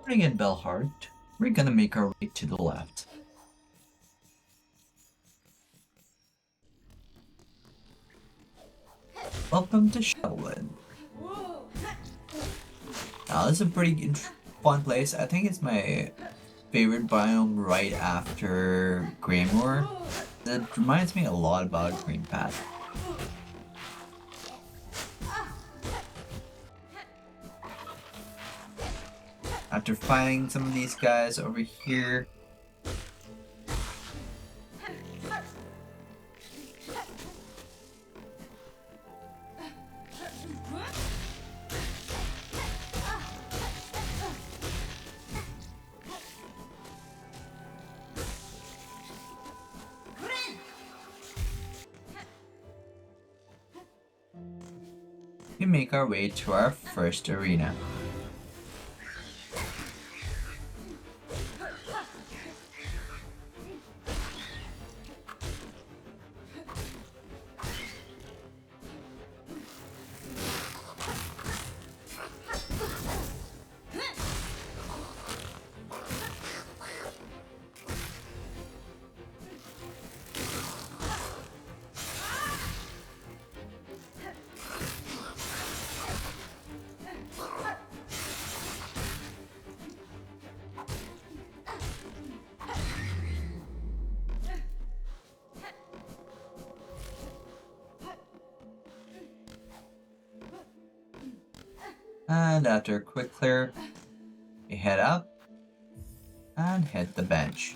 Starting in Bellhart, we're gonna make our way to the left. Welcome to Shadowland. Now, this is a pretty fun place. I think it's my favorite biome right after Greymoor. It reminds me a lot about Green Path. After fighting some of these guys over here, we make our way to our first arena. And after a quick clear, we head up and hit the bench.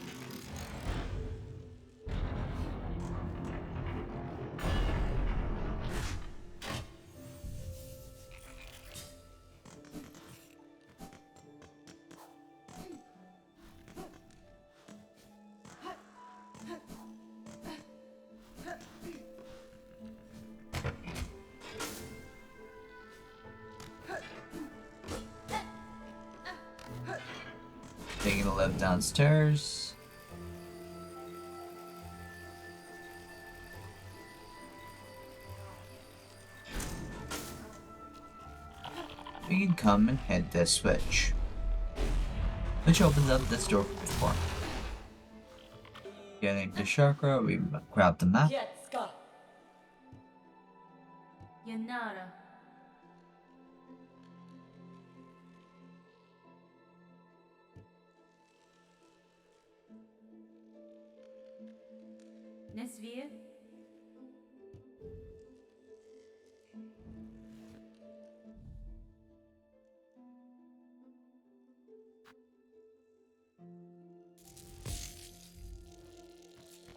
Taking a lift downstairs. We can come and hit this switch, which opens up this door for. Getting to Chakra, we grab the map. Yanara. Nesvir.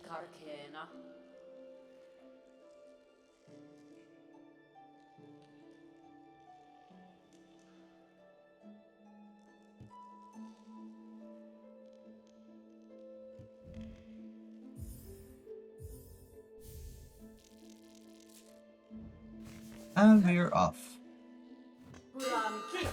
Karkena. And we're off. Huramki.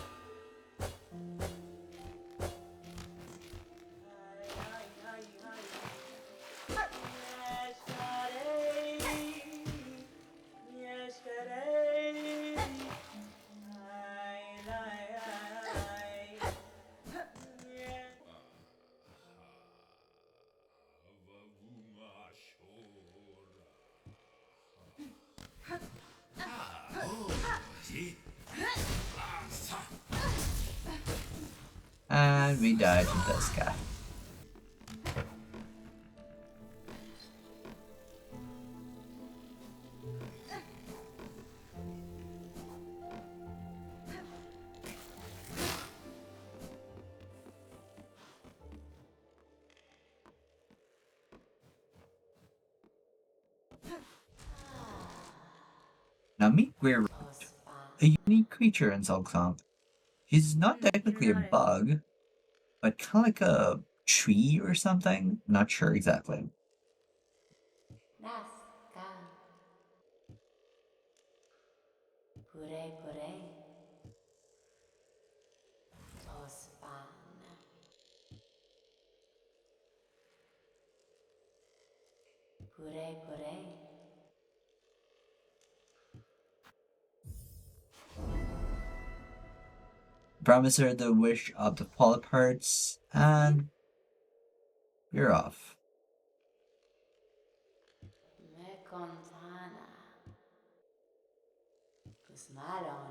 And we died to this guy. Now meet Greer, a unique creature in Silksong. He's not technically a bug, but kind of like a tree or something. Not sure exactly. Naska. Pure pure. Tospan. Pure pure. promise her the wish of the polyp hearts, and you're off. Mekontana. Kusmalon.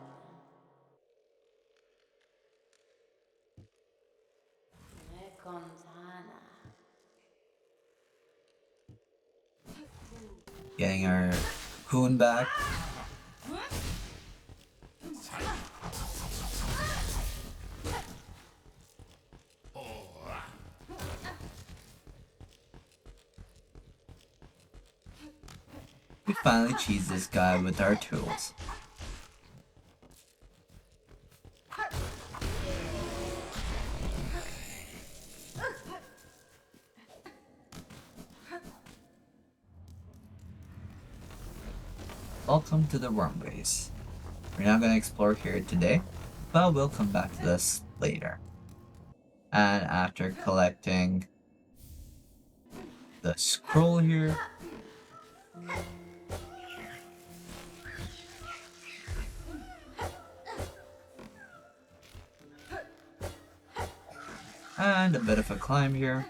Mekontana. Getting our hoon back. We finally cheese this guy with our tools. Welcome to the runways. We're not gonna explore here today, but we'll come back to this later. And after collecting the scroll here, and a bit of a climb here,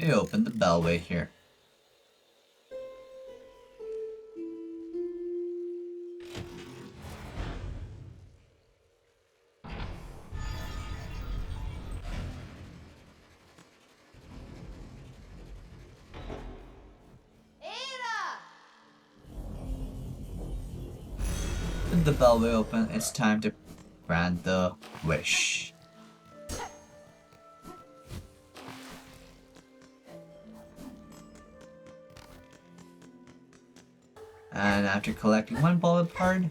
we open the bellway here. With the bellway open, it's time to grant the wish. And after collecting one bullet part,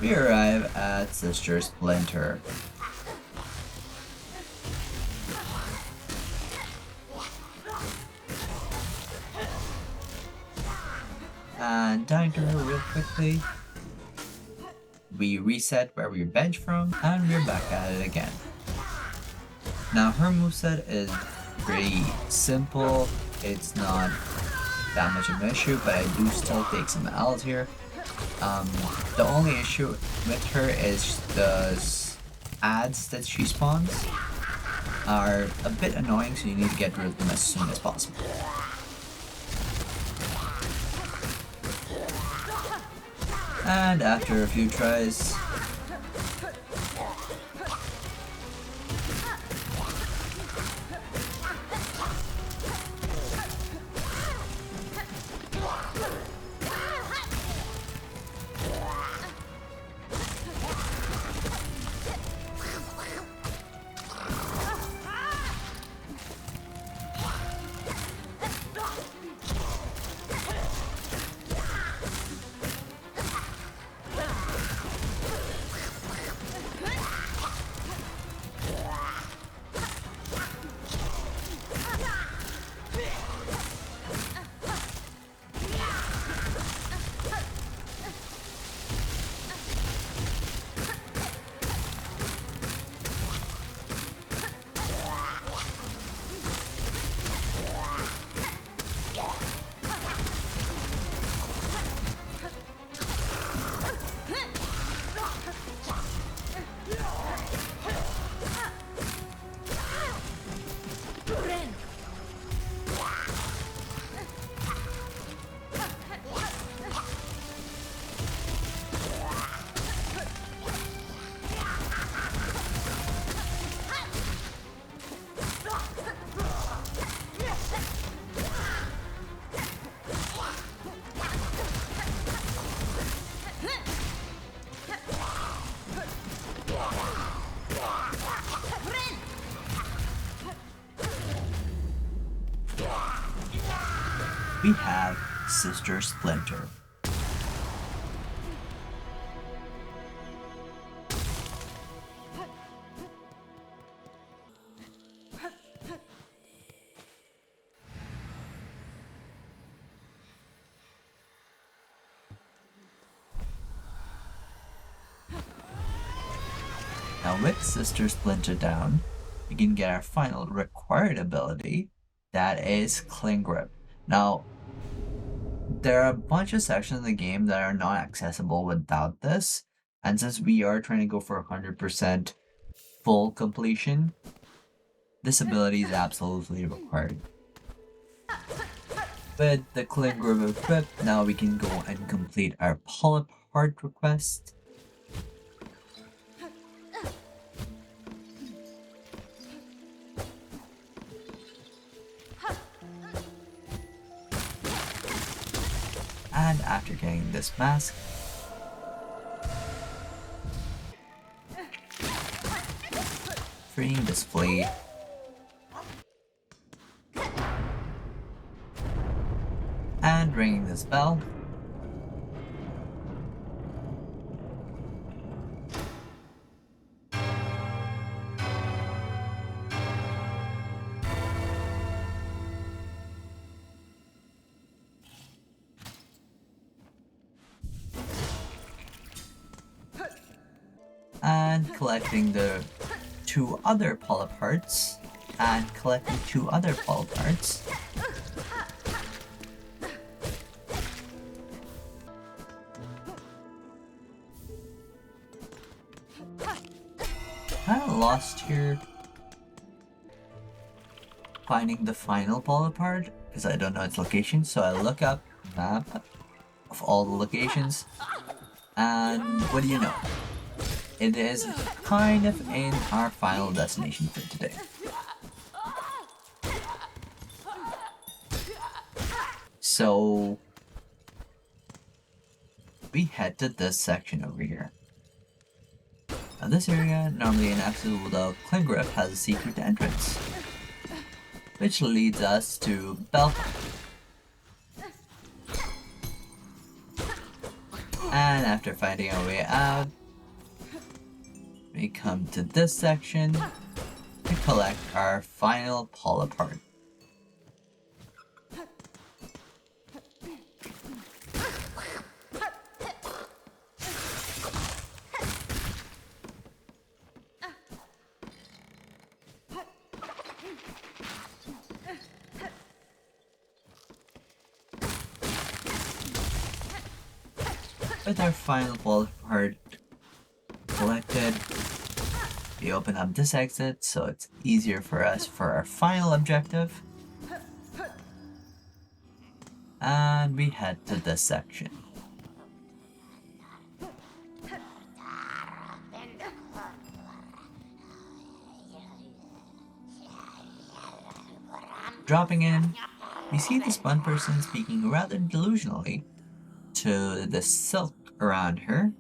we arrive at Sister Splinter. And dying to her real quickly. We reset where we bench from, and we're back at it again. Now her moveset is pretty simple, it's not that much of an issue, but I do still take some L's here. The only issue with her is the ads that she spawns are a bit annoying, so you need to get rid of them as soon as possible. And after a few tries, we have Sister Splinter. Now with Sister Splinter down, we can get our final required ability, that is Cling Grip. Now, there are a bunch of sections in the game that are not accessible without this, and since we are trying to go for 100% full completion, this ability is absolutely required. With the Cling Grip equipped, now we can go and complete our Bellhart request. And after getting this mask, freeing this flea, and ringing this bell, and collecting the 2 other Bellharts, and collecting 2 other Bellharts. Kinda lost here finding the final Bellhart because I don't know its location, so I look up map of all the locations, and what do you know? It is kind of in our final destination for today. So we head to this section over here. Now this area, normally an episode without Cling Grip, has a secret entrance, which leads us to Bellhart. And after finding our way out, we come to this section to collect our final Bellhart. With our final Bellhart collected, we open up this exit so it's easier for us for our final objective. And we head to this section. Dropping in, we see this one person speaking rather delusionally to the silk around her,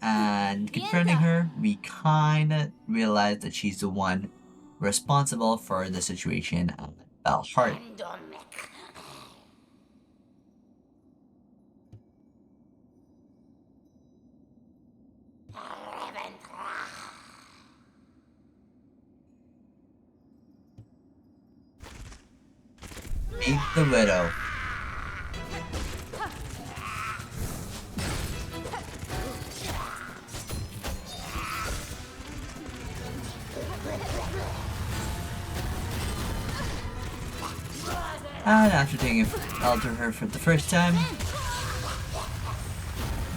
and confronting her, we kinda realize that she's the one responsible for the situation at Bellhart. Meet the Widow. And after taking L to her for the first time,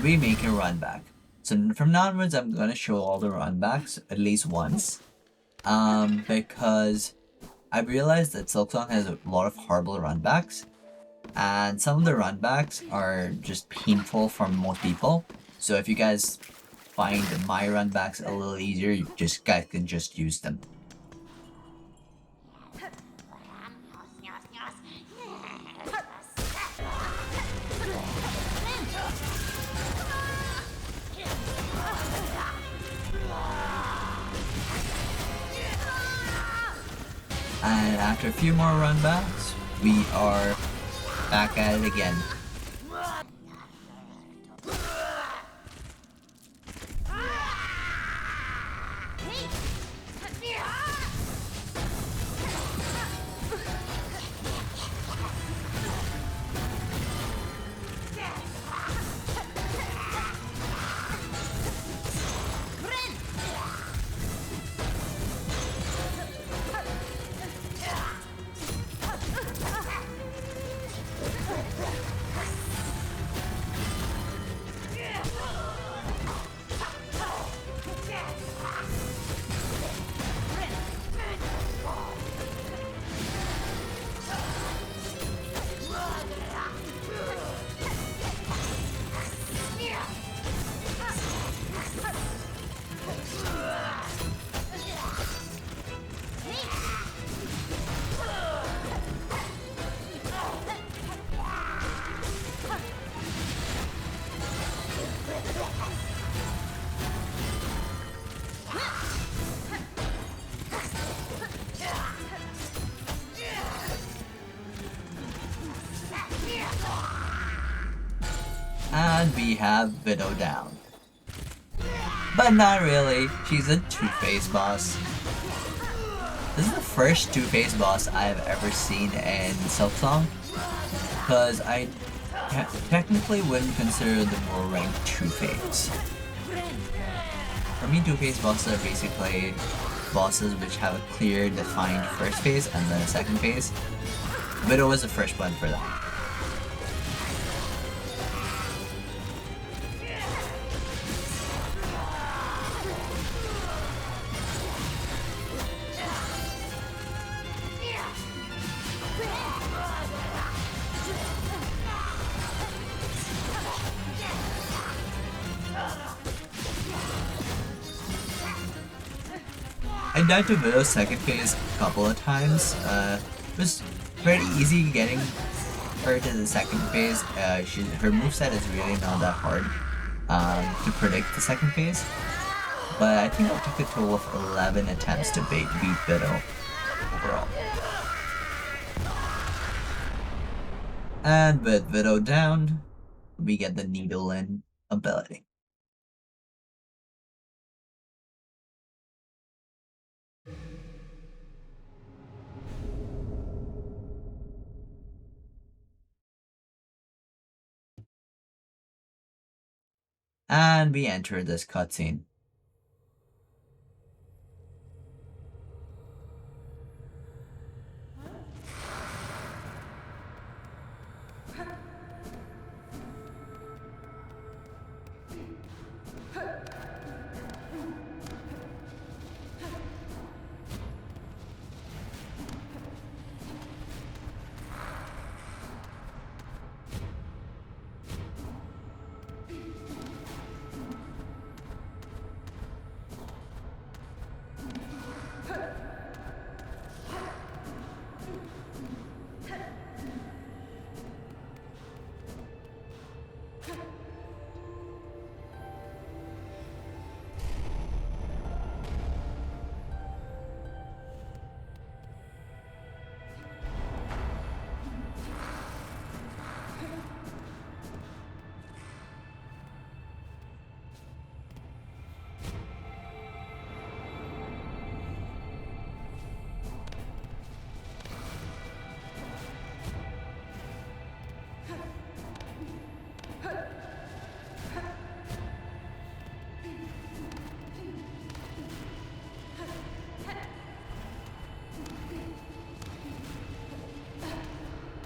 we make a run back. So from now onwards, I'm gonna show all the run backs at least once, because I realized that Silksong has a lot of horrible run backs, and some of the run backs are just painful for most people. So if you guys find my run backs a little easier, you guys can just use them. And after a few more run backs, we are Back at it again. And we have Widow down. But not really, she's a two-face boss. This is the first two-face boss I have ever seen in Silksong, because I technically wouldn't consider them more ranked two-face. For me, two-face bosses are basically bosses which have a clear, defined first phase and then a second phase. Widow was the first one for that. I died to Widow's second phase a couple of times. It was pretty easy getting her to the second phase. Her moveset is really not that hard to predict the second phase. But I think it took a total of 11 attempts to beat Widow overall. And with Widow down, we get the Needle In ability. And we enter this cutscene.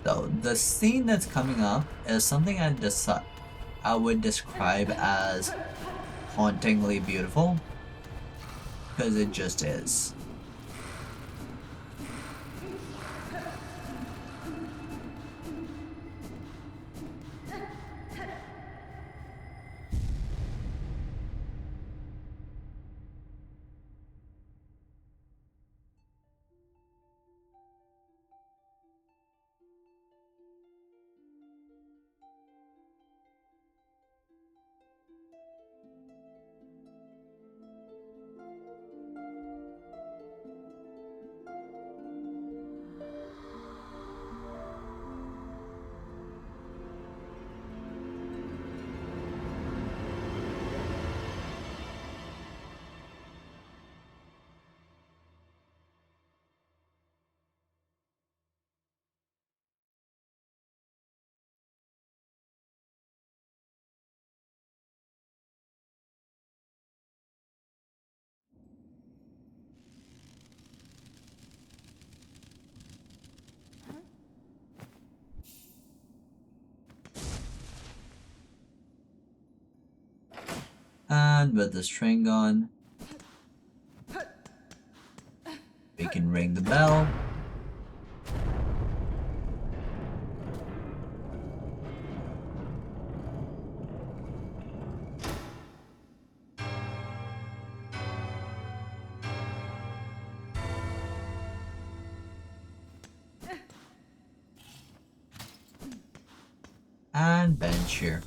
So the scene that's coming up is something I would describe as hauntingly beautiful, because it just is. And with the string on, we can ring the bell. And bench here.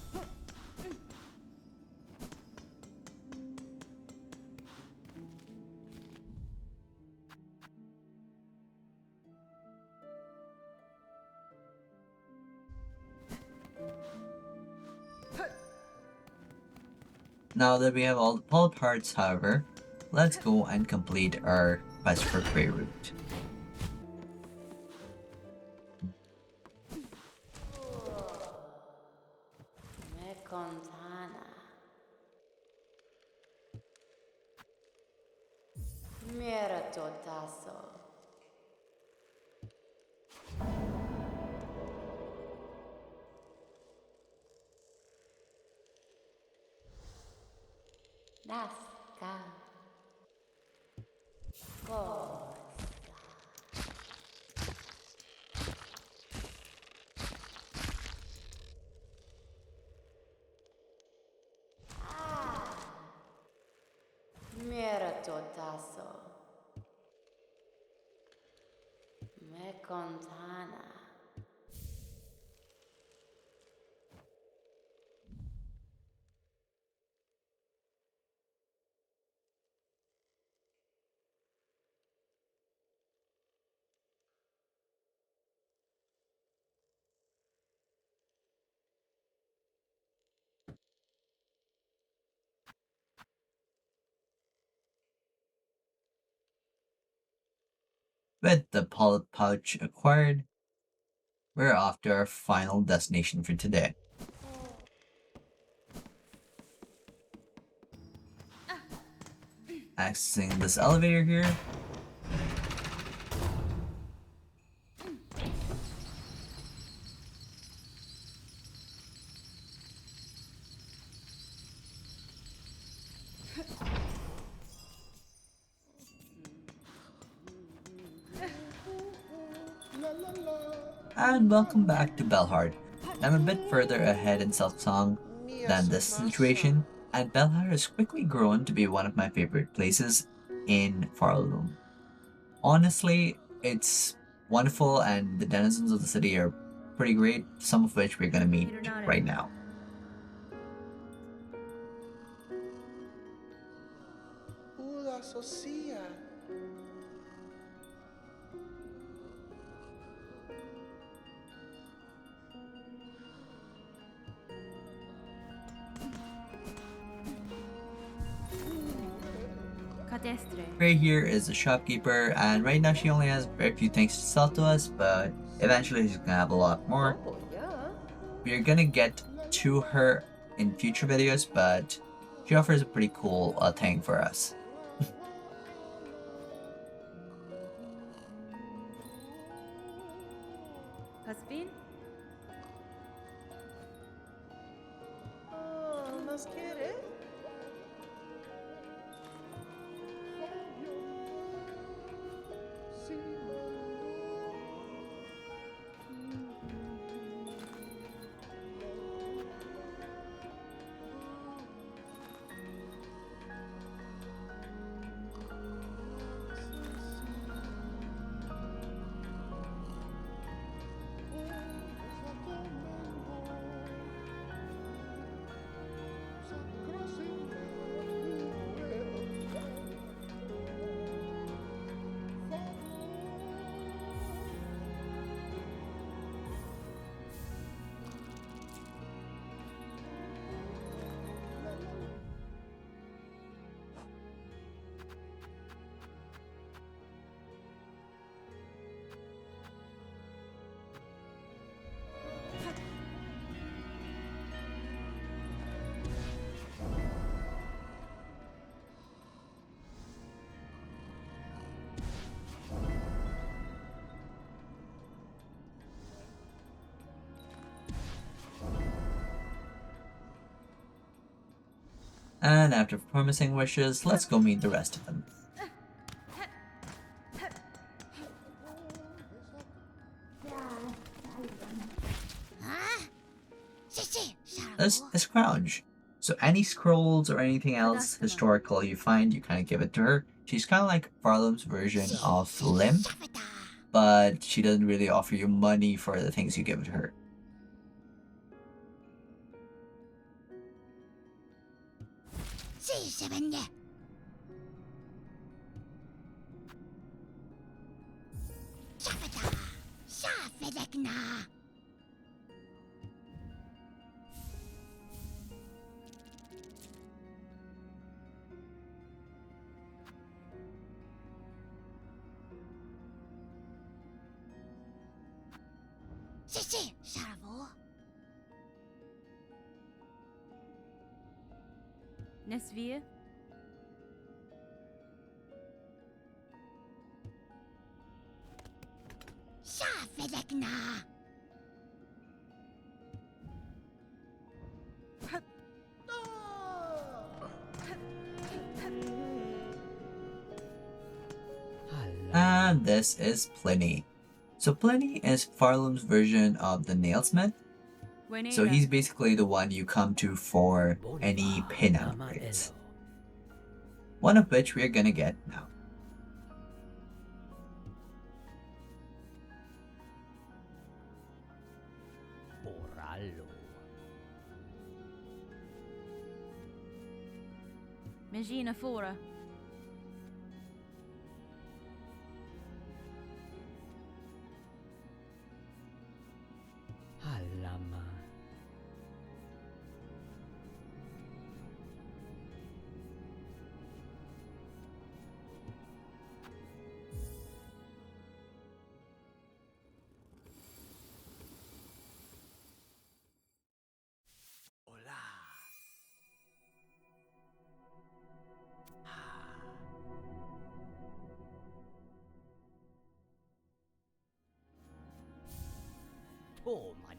Now that we have all the pull parts, however, let's go and complete our quest for Grey Root. Me contana. Mira totazo. Daska. Cosa. Mira totazo. Me contana. With the polyp pouch acquired, we're off to our final destination for today. Accessing this elevator here. And welcome back to Bellhart. I'm a bit further ahead in Silksong than this situation, and Bellhart has quickly grown to be one of my favorite places in Farloom. Honestly, it's wonderful, and the denizens of the city are pretty great, some of which we're gonna meet right now. Ray here is a shopkeeper, and right now she only has very few things to sell to us, but eventually she's gonna have a lot more. We're gonna get to her in future videos, but she offers a pretty cool thing for us. Hasbin? And after promising wishes, let's go meet the rest of them. Let's scrounge. So any scrolls or anything else historical you find, you kind of give it to her. She's kind of like Farlam's version of Limp, but she doesn't really offer you money for the things you give to her. Nesvir? And this is Pliny. So Pliny is Farlam's version of the nailsmith. So he's basically the one you come to for any pin upgrades. One of which we're gonna get now. Megina Fora.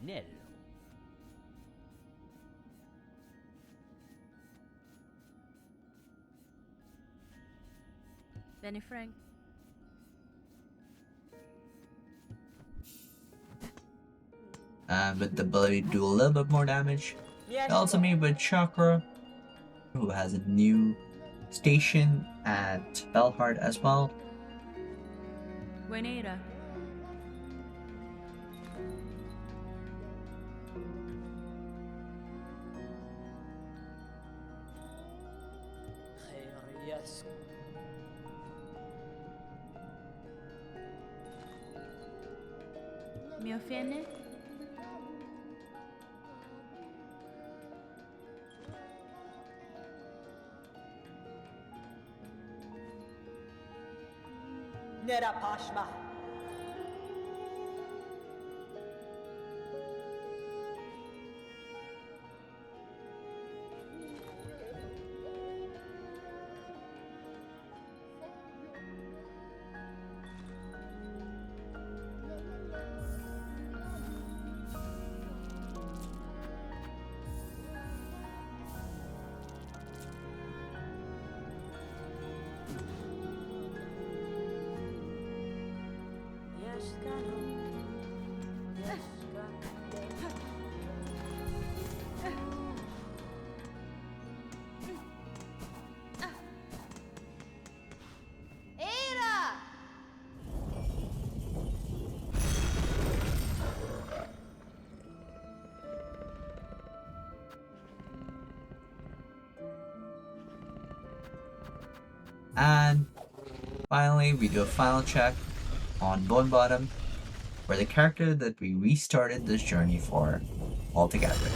Manello. Benny Frank. And with the ability to do a little bit more damage. Also me with Chakra, who has a new station at Bellhart as well. Buenera. Yes. Miofene. Nera Pashma. And finally, we do a final check on Bone Bottom for the character that we restarted this journey for altogether.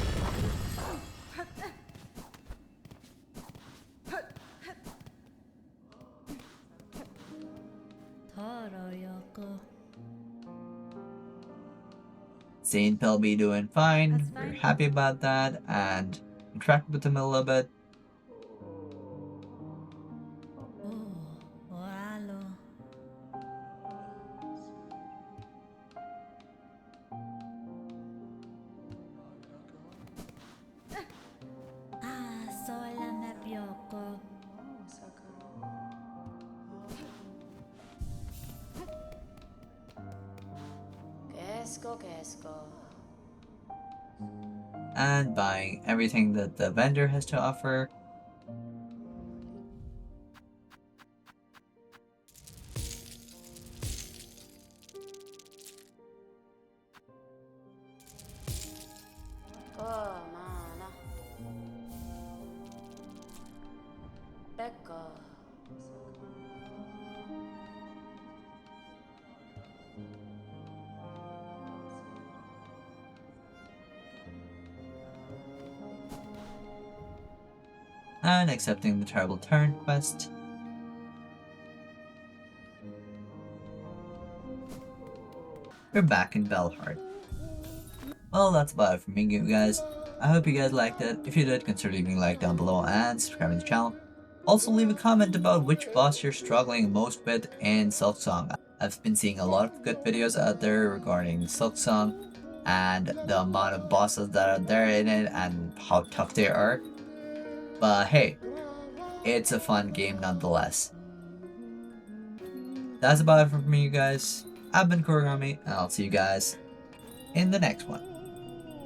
Saint Pelby doing fine. That's We're fine. happy about that and interact with him a little bit. Kesko. and buying everything that the vendor has to offer. Oh, mana. Becca. And accepting the Terrible Turn quest. We're back in Bellhart. Well, that's about it for me, you guys. I hope you guys liked it. If you did, consider leaving a like down below and subscribing to the channel. Also, leave a comment about which boss you're struggling most with in Silksong. I've been seeing a lot of good videos out there regarding Silksong and the amount of bosses that are there in it and how tough they are. But hey, it's a fun game nonetheless. That's about it for me, you guys. I've been Kurogami, and I'll see you guys in the next one.